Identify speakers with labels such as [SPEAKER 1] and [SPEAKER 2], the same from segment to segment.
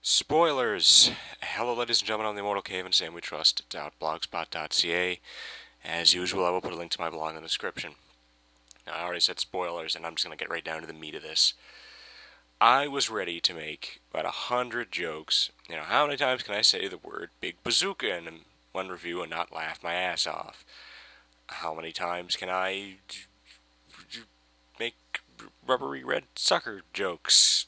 [SPEAKER 1] Spoilers! Hello, ladies and gentlemen, I'm the Immortal Cave and Sam We Trust.blogspot.ca. As usual, I will put a link to my blog in the description. Now, I already said spoilers, and I'm just going to get right down to the meat of this. I was ready to make about 100 jokes. How many times can I say the word Big Bazooka in one review and not laugh my ass off? How many times can I make rubbery red sucker jokes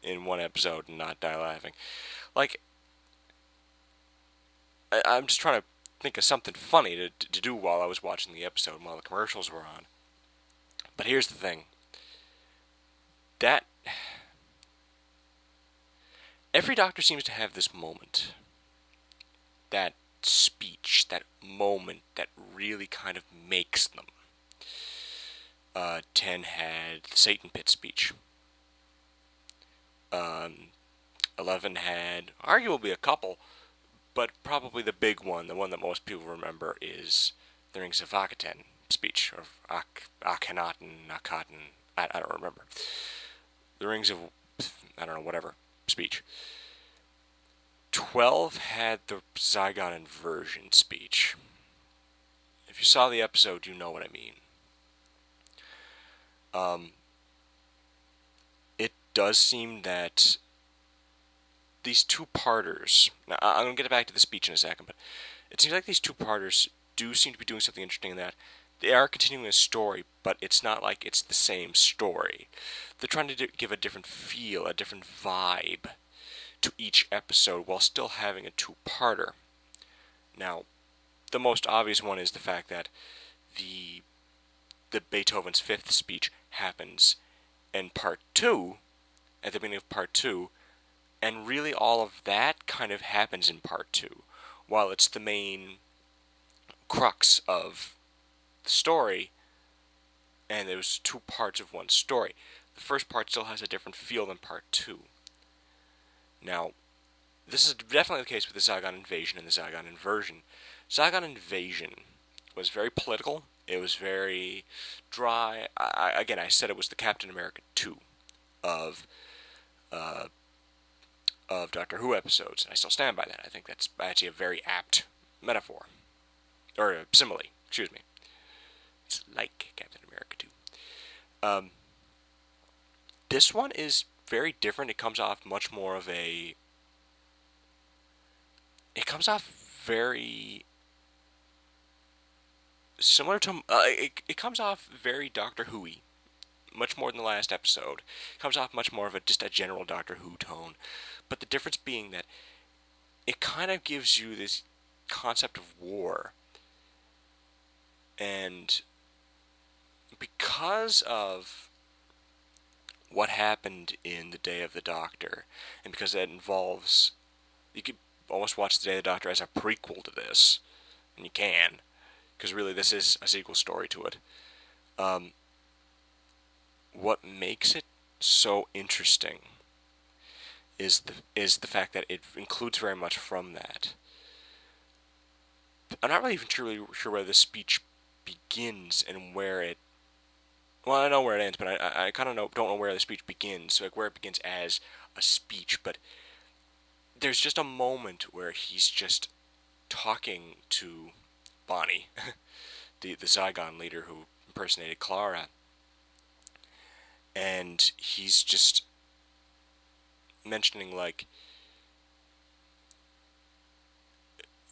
[SPEAKER 1] in one episode and not die laughing? Like, I'm just trying to think of something funny to do while I was watching the episode and while the commercials were on. But here's the thing. That every doctor seems to have this moment. That speech, that moment that really kind of makes them. 10 had the Satan Pit speech. 11 had arguably a couple, but probably the big one, the one that most people remember, is the Rings of Akaten speech, or Akhenaten, Akaten, I don't remember. The Rings of, I don't know, whatever, speech. 12 had the Zygon Inversion speech. If you saw the episode, you know what I mean. It does seem that these two-parters, now I'm going to get back to the speech in a second, but it seems like these two-parters do seem to be doing something interesting in that they are continuing a story, but it's not like it's the same story. They're trying to give a different feel, a different vibe to each episode while still having a two-parter. Now, the most obvious one is the fact that the Beethoven's Fifth speech happens in part 2, at the beginning of part 2, and really all of that kind of happens in part 2, while it's the main crux of the story, and there's two parts of one story. The first part still has a different feel than part 2. Now, this is definitely the case with the Zygon Invasion and the Zygon Inversion. Zygon Invasion was very political. It was very dry. I said it was the Captain America 2 of Doctor Who episodes, and I still stand by that. I think that's actually a very apt metaphor. Or simile, excuse me. It's like Captain America 2. This one is very different. It comes off much more of a... It comes off very... similar to... it comes off very Doctor Who-y. Much more than the last episode. It comes off much more of just a general Doctor Who tone. But the difference being that it kind of gives you this concept of war. And because of what happened in The Day of the Doctor, and because that involves... You could almost watch The Day of the Doctor as a prequel to this. And you can. Because really this is a sequel story to it. What makes it so interesting is the fact that it includes very much from that. I'm not really even sure where the speech begins and where it... Well, I know where it ends, but I kind of don't know where the speech begins. So, like, where it begins as a speech, but there's just a moment where he's just talking to Bonnie, the Zygon leader who impersonated Clara, and he's just mentioning, like,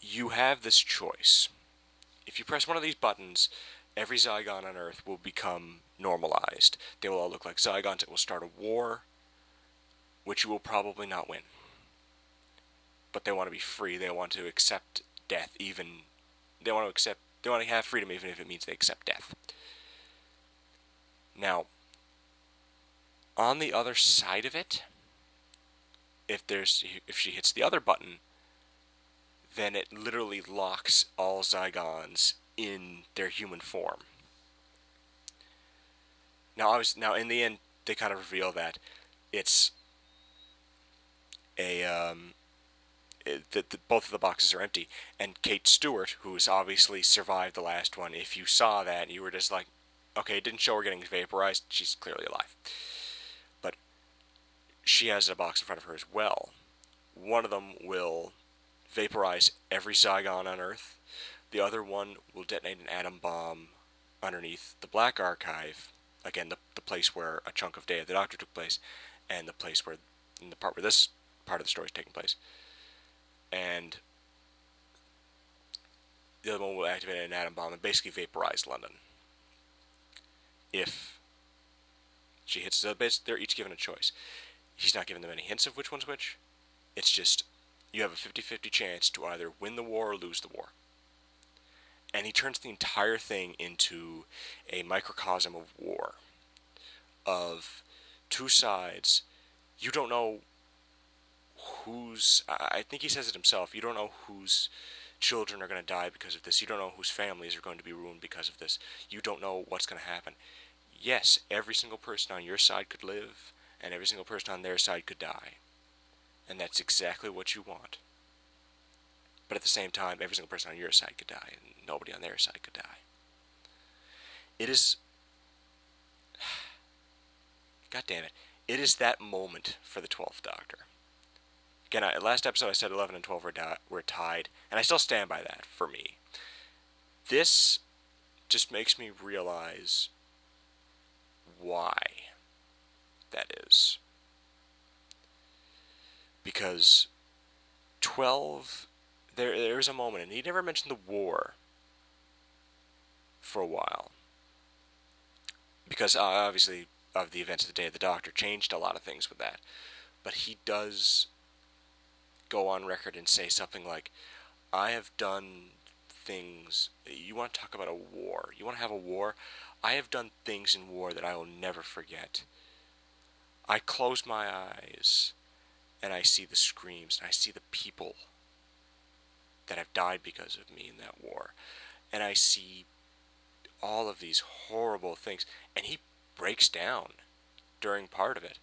[SPEAKER 1] you have this choice. If you press one of these buttons, every Zygon on Earth will become normalized. They will all look like Zygons. It will start a war, which you will probably not win. But they want to be free. They want to accept death, even... They want to have freedom even if it means they accept death. Now, on the other side of it, if she hits the other button, then it literally locks all Zygons in their human form. Now in the end, they kind of reveal that it's both of the boxes are empty, and Kate Stewart, who's obviously survived the last one, if you saw that, you were just like, okay, it didn't show her getting vaporized, she's clearly alive. But she has a box in front of her as well, one of them will vaporize every Zygon on Earth. The other one will detonate an atom bomb underneath the Black Archive. Again, the place where a chunk of Day of the Doctor took place, and the place where, in the part where this part of the story is taking place. And the other one will activate an atom bomb and basically vaporize London. If she hits the base, they're each given a choice. He's not giving them any hints of which one's which. It's just, you have a 50-50 chance to either win the war or lose the war. And he turns the entire thing into a microcosm of war. Of two sides. You don't know whose... I think he says it himself. You don't know whose children are going to die because of this. You don't know whose families are going to be ruined because of this. You don't know what's going to happen. Yes, every single person on your side could live, and every single person on their side could die. And that's exactly what you want. But at the same time, every single person on your side could die, and nobody on their side could die. It is... God damn it. It is that moment for the 12th Doctor. Again, last episode I said 11 and 12 were tied, and I still stand by that, for me. This just makes me realize why that is. Because 12, there's a moment, and he never mentioned the war for a while. Because obviously of the events of the Day of the Doctor changed a lot of things with that. But he does go on record and say something like, I have done things... You want to talk about a war? You want to have a war? I have done things in war that I will never forget. I close my eyes and I see the screams, and I see the people that have died because of me in that war. And I see all of these horrible things. And he breaks down during part of it,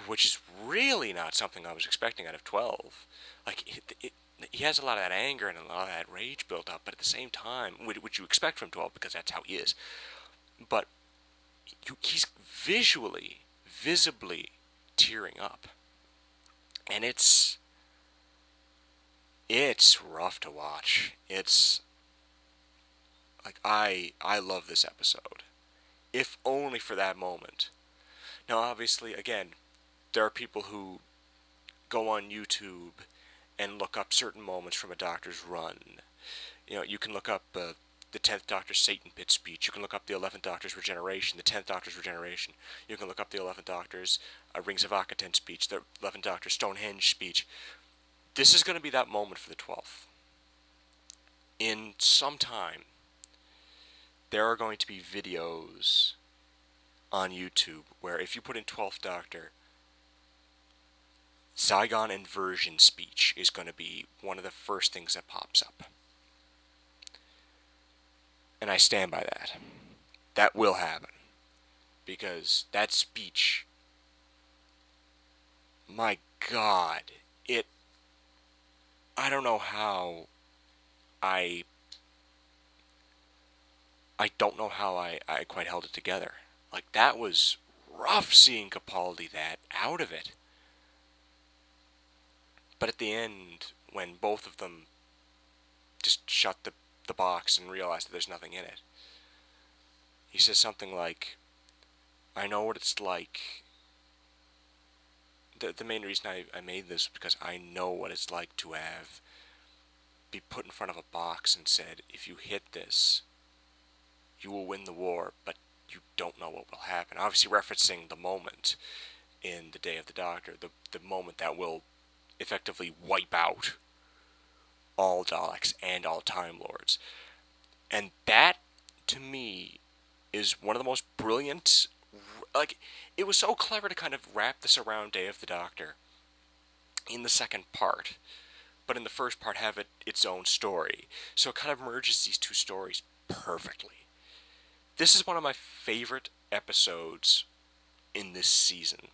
[SPEAKER 1] which is really not something I was expecting out of 12. Like, he has a lot of that anger and a lot of that rage built up, but at the same time, which you expect from 12 because that's how he is. But he's visibly tearing up. And it's rough to watch. It's like, I love this episode, if only for that moment. Now, obviously, again, there are people who go on YouTube and look up certain moments from a Doctor's run. You know, you can look up the 10th Doctor's Satan Pit speech. You can look up the 11th Doctor's regeneration, the 10th Doctor's regeneration. You can look up the 11th Doctor's Rings of Akaten speech, the 11th Doctor's Stonehenge speech. This is going to be that moment for the 12th. In some time, there are going to be videos on YouTube where if you put in 12th Doctor, Zygon Inversion speech is going to be one of the first things that pops up. And I stand by that. That will happen. Because that speech, my God, I don't know how I don't know how I quite held it together. Like, that was rough seeing Capaldi that out of it. But at the end, when both of them just shut the box and realize that there's nothing in it, he says something like, I know what it's like. The main reason I made this was because I know what it's like to be put in front of a box and said, if you hit this, you will win the war, but you don't know what will happen. Obviously referencing the moment in The Day of the Doctor, the moment that will effectively wipe out all Daleks and all Time Lords. And that, to me, is one of the most brilliant... Like, it was so clever to kind of wrap this around Day of the Doctor in the second part, but in the first part have its own story. So it kind of merges these two stories perfectly. This is one of my favorite episodes in this season.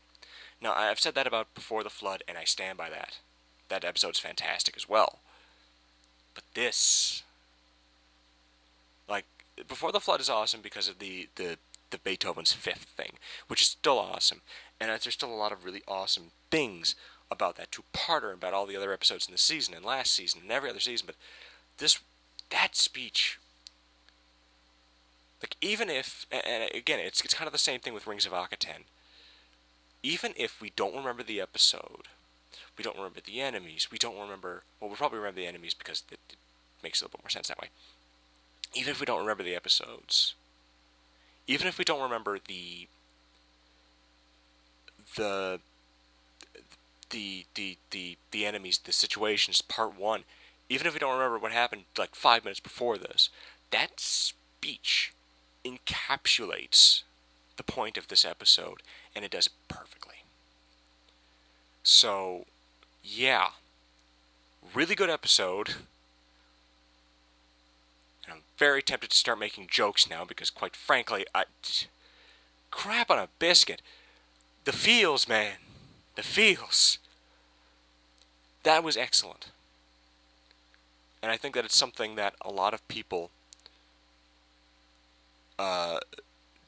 [SPEAKER 1] Now, I've said that about Before the Flood, and I stand by that. That episode's fantastic as well. But this... Like, Before the Flood is awesome because of the Beethoven's Fifth thing, which is still awesome. And there's still a lot of really awesome things about that two-parter and about all the other episodes in the season and last season and every other season, but that speech, like, even if, and again, it's kind of the same thing with Rings of Akaten. Even if we don't remember the episode, we don't remember the enemies, we don't remember, well, we'll probably remember the enemies because it makes a little bit more sense that way. Even if we don't remember the episodes, even if we don't remember the enemies, the situations, part one, even if we don't remember what happened like 5 minutes before this, that speech encapsulates the point of this episode, and it does it perfectly. So, yeah, really good episode. And I'm very tempted to start making jokes now because, quite frankly, crap on a biscuit. The feels, man. The feels. That was excellent. And I think that it's something that a lot of people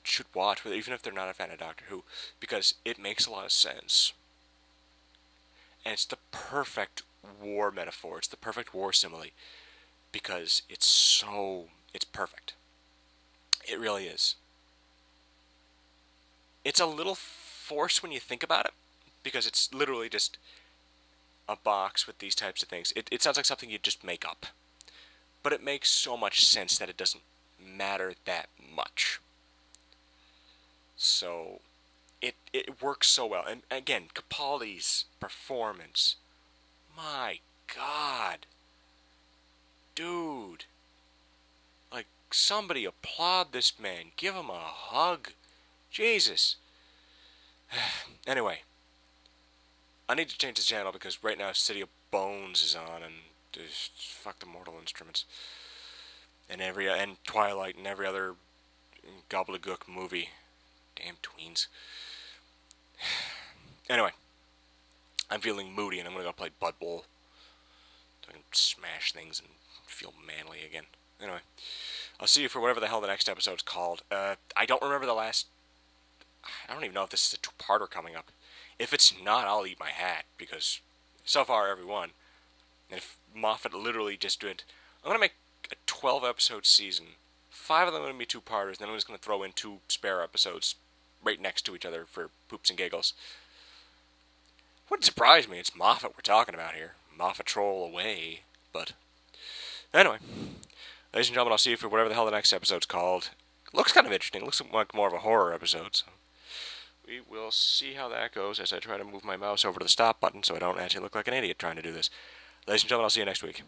[SPEAKER 1] should watch, even if they're not a fan of Doctor Who, because it makes a lot of sense. And it's the perfect war metaphor. It's the perfect war simile. Because it's perfect. It really is. It's a little forced when you think about it, because it's literally just a box with these types of things. It sounds like something you'd just make up. But it makes so much sense that it doesn't matter that much. So, it works so well. And again, Capaldi's performance. My God. Dude. Like, somebody applaud this man. Give him a hug. Jesus. Anyway. I need to change the channel because right now City of Bones is on and fuck the Mortal Instruments. And Twilight and every other gobbledygook movie. Damn tweens. Anyway. I'm feeling moody and I'm gonna go play Bud Bowl. So I can smash things and feel manly again. Anyway. I'll see you for whatever the hell the next episode's called. I don't remember the last... I don't even know if this is a two-parter coming up. If it's not, I'll eat my hat, because so far every one. And if Moffat literally just did... I'm going to make a 12-episode season. 5 of them are going to be two-parters, and then I'm just going to throw in 2 spare episodes right next to each other for poops and giggles. Wouldn't surprise me, it's Moffat we're talking about here. Moffat troll away, but... Anyway, ladies and gentlemen, I'll see you for whatever the hell the next episode's called. It looks kind of interesting. It looks like more of a horror episode, so... We will see how that goes as I try to move my mouse over to the stop button so I don't actually look like an idiot trying to do this. Ladies and gentlemen, I'll see you next week.